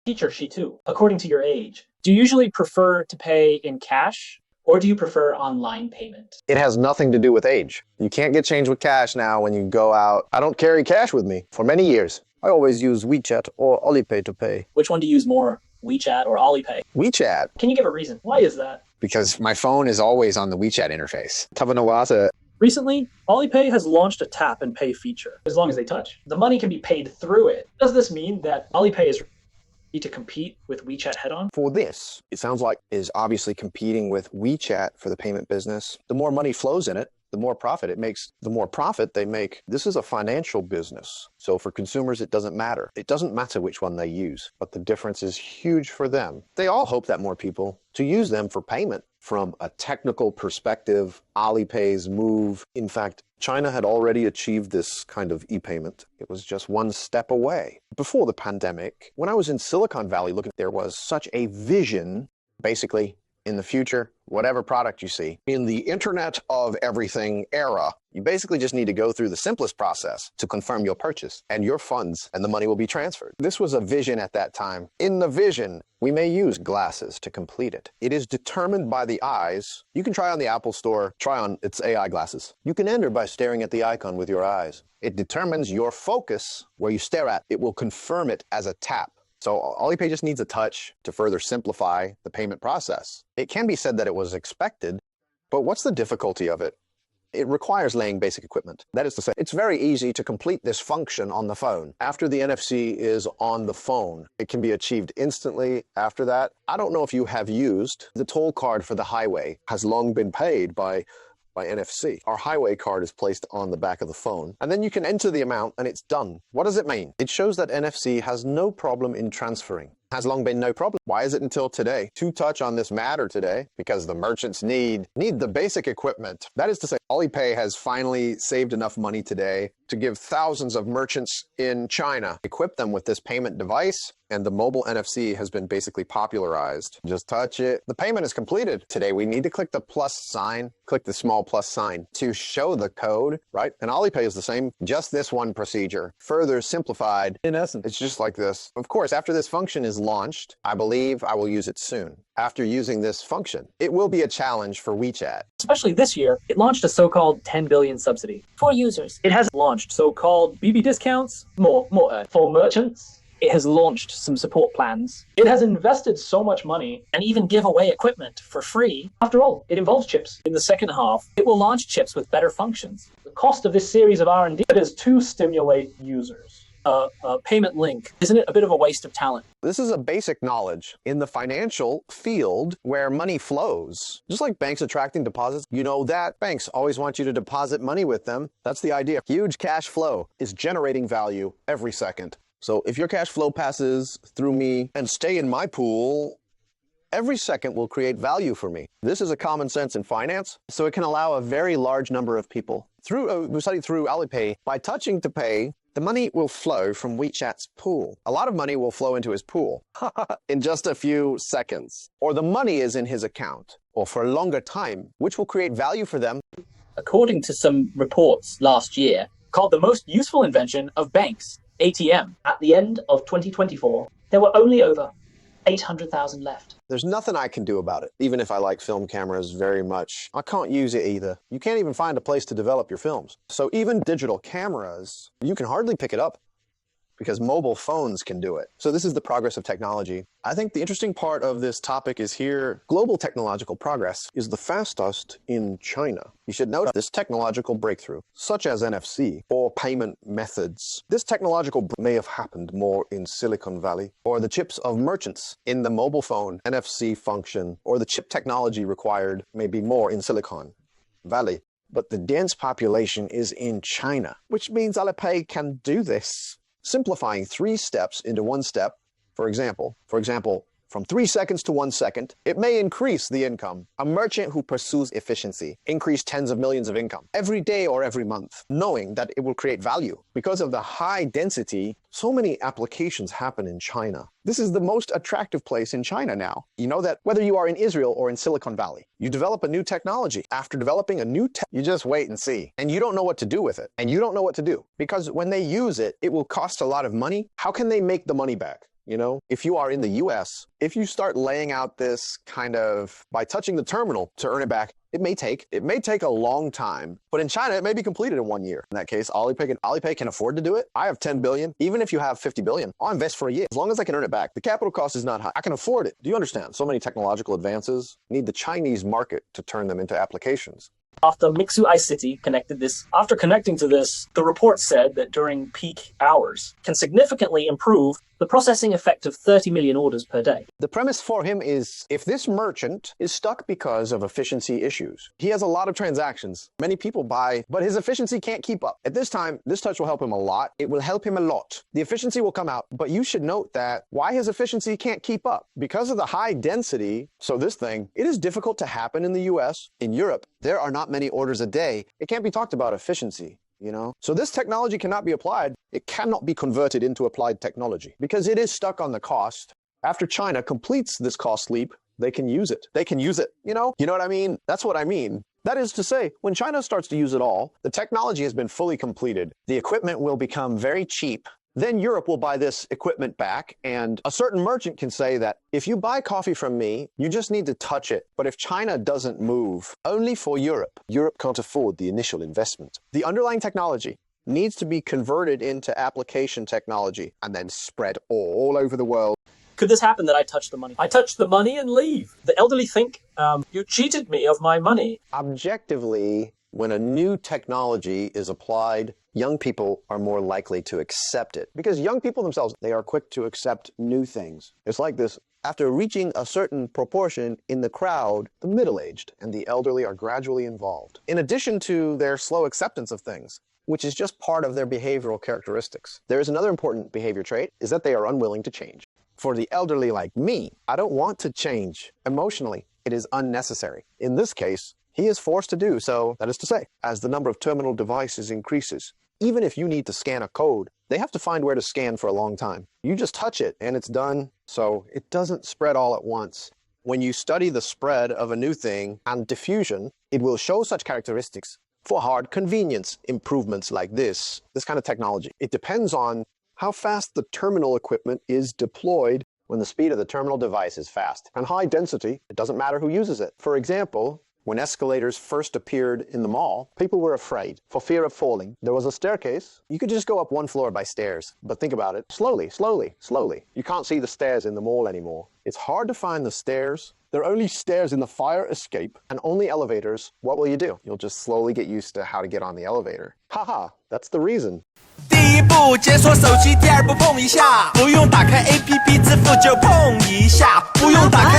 Teacher, she too, according to your age. Do you usually prefer to pay in cash or do you prefer online payment? It has nothing to do with age. You can't get change with cash now when you go out. I don't carry cash with me for many years. I always use WeChat or Alipay to pay. Which one do you use more, WeChat or Alipay? WeChat. Can you give a reason? Why is that? Because my phone is always on the WeChat interface. Tabanawasa. Recently, Alipay has launched a tap and pay feature. As long as they touch, the money can be paid through it. Does this mean that Alipay is ready to compete with WeChat head-on? For this, it sounds like is obviously competing with WeChat for the payment business. The more money flows in it, the more profit it makes. The more profit they make. This is a financial business. So for consumers, it doesn't matter. It doesn't matter which one they use, but the difference is huge for them. They all hope that more people to use them for payment. From a technical perspective, Alipay's move. In fact, China had already achieved this kind of e-payment. It was just one step away. Before the pandemic, when I was in Silicon Valley looking, there was such a vision, basically, in the future, whatever product you see. In the Internet of Everything era, you basically just need to go through the simplest process to confirm your purchase and your funds, and the money will be transferred. This was a vision at that time. In the vision, we may use glasses to complete it. It is determined by the eyes. You can try on the Apple Store, try on its AI glasses. You can enter by staring at the icon with your eyes. It determines your focus where you stare at. It will confirm it as a tap. So Alipay just needs a touch to further simplify the payment process. It can be said that it was expected, but what's the difficulty of it? It requires laying basic equipment. That is to say, it's very easy to complete this function on the phone. After the NFC is on the phone, it can be achieved instantly after that. I don't know if you have used the toll card for the highway has long been paid by NFC. Our highway card is placed on the back of the phone, and then you can enter the amount and it's done. What does it mean? It shows that NFC has no problem in transferring. Has long been no problem. Why is it until today? To touch on this matter today, because the merchants need the basic equipment. That is to say, Alipay has finally saved enough money today to give thousands of merchants in China, equip them with this payment device, and the mobile NFC has been basically popularized. Just touch it. The payment is completed. Today, we need to click the plus sign, click the small plus sign to show the code, right? And Alipay is the same, just this one procedure, further simplified. In essence, it's just like this. Of course, after this function is launched, I believe I will use it soon. After using this function, it will be a challenge for WeChat. Especially this year, it launched a so-called 10 billion subsidy for users. It has launched so-called BB discounts, more for merchants. It has launched some support plans. It has invested so much money and even give away equipment for free. After all, it involves chips. In the second half, it will launch chips with better functions. The cost of this series of R&D is to stimulate users. Payment link. Isn't it a bit of a waste of talent? This is a basic knowledge in the financial field where money flows. Just like banks attracting deposits, you know that banks always want you to deposit money with them. That's the idea. Huge cash flow is generating value every second. So if your cash flow passes through me and stay in my pool, every second will create value for me. This is a common sense in finance, so it can allow a very large number of people. We studied through Alipay, by touching to pay, the money will flow from WeChat's pool. A lot of money will flow into his pool in just a few seconds. Or the money is in his account, or for a longer time, which will create value for them. According to some reports last year, called the most useful invention of banks, ATM. At the end of 2024, there were only over 800,000 left. There's nothing I can do about it, even if I like film cameras very much. I can't use it either. You can't even find a place to develop your films. So even digital cameras, you can hardly pick it up because mobile phones can do it. So this is the progress of technology. I think the interesting part of this topic is here, global technological progress is the fastest in China. You should note this technological breakthrough, such as NFC or payment methods. This technological may have happened more in Silicon Valley, or the chips of merchants in the mobile phone NFC function, or the chip technology required may be more in Silicon Valley. But the dense population is in China, which means Alipay can do this. Simplifying 3 steps into 1 step, for example, from 3 seconds to 1 second, it may increase the income. A merchant who pursues efficiency increase tens of millions of income every day or every month, knowing that it will create value. Because of the high density, so many applications happen in China. This is the most attractive place in China now. You know that whether you are in Israel or in Silicon Valley, you develop a new technology. After developing a new you just wait and see. And you don't know what to do with it. And you don't know what to do. Because when they use it, it will cost a lot of money. How can they make the money back? You know, if you are in the US, if you start laying out this kind of by touching the terminal to earn it back, it may take a long time. But in China, it may be completed in 1 year. In that case, Alipay can afford to do it. I have 10 billion. Even if you have 50 billion, I'll invest for a year. As long as I can earn it back. The capital cost is not high. I can afford it. Do you understand? So many technological advances need the Chinese market to turn them into applications. After Mixu iCity after connecting to this, the report said that during peak hours can significantly improve the processing effect of 30 million orders per day. The premise for him is if this merchant is stuck because of efficiency issues, he has a lot of transactions. Many people buy, but his efficiency can't keep up. At this time, this touch will help him a lot. It will help him a lot. The efficiency will come out, but you should note that why his efficiency can't keep up. Because of the high density, so this thing, it is difficult to happen in the US. In Europe, there are not many orders a day. It can't be talked about efficiency. You know, so this technology cannot be applied. It cannot be converted into applied technology because it is stuck on the cost. After China completes this cost leap, they can use it. They can use it. You know what I mean? That's what I mean. That is to say, when China starts to use it all, the technology has been fully completed. The equipment will become very cheap. Then Europe will buy this equipment back, and a certain merchant can say that if you buy coffee from me, you just need to touch it. But if China doesn't move, only for Europe, Europe can't afford the initial investment. The underlying technology needs to be converted into application technology and then spread all over the world. Could this happen that I touch the money? I touch the money and leave. The elderly think, you cheated me of my money. Objectively, when a new technology is applied, young people are more likely to accept it. Because young people themselves, they are quick to accept new things. It's like this. After reaching a certain proportion in the crowd, the middle-aged and the elderly are gradually involved. In addition to their slow acceptance of things, which is just part of their behavioral characteristics. There is another important behavior trait, is that they are unwilling to change. For the elderly like me, I don't want to change. Emotionally, it is unnecessary. In this case, he is forced to do so. That is to say, as the number of terminal devices increases, even if you need to scan a code, they have to find where to scan for a long time. You just touch it and it's done, so it doesn't spread all at once. When you study the spread of a new thing and diffusion, it will show such characteristics for hard convenience improvements like this kind of technology. It depends on how fast the terminal equipment is deployed. When the speed of the terminal device is fast and high density, it doesn't matter who uses it. For example, when escalators first appeared in the mall, people were afraid for fear of falling. There was a staircase. You could just go up one floor by stairs. But think about it. Slowly, slowly, slowly. You can't see the stairs in the mall anymore. It's hard to find the stairs. There are only stairs in the fire escape and only elevators. What will you do? You'll just slowly get used to how to get on the elevator. Haha, that's the reason. 第一步解锁手机，第二步碰一下，不用打开 APP 支付就碰一下，不用打开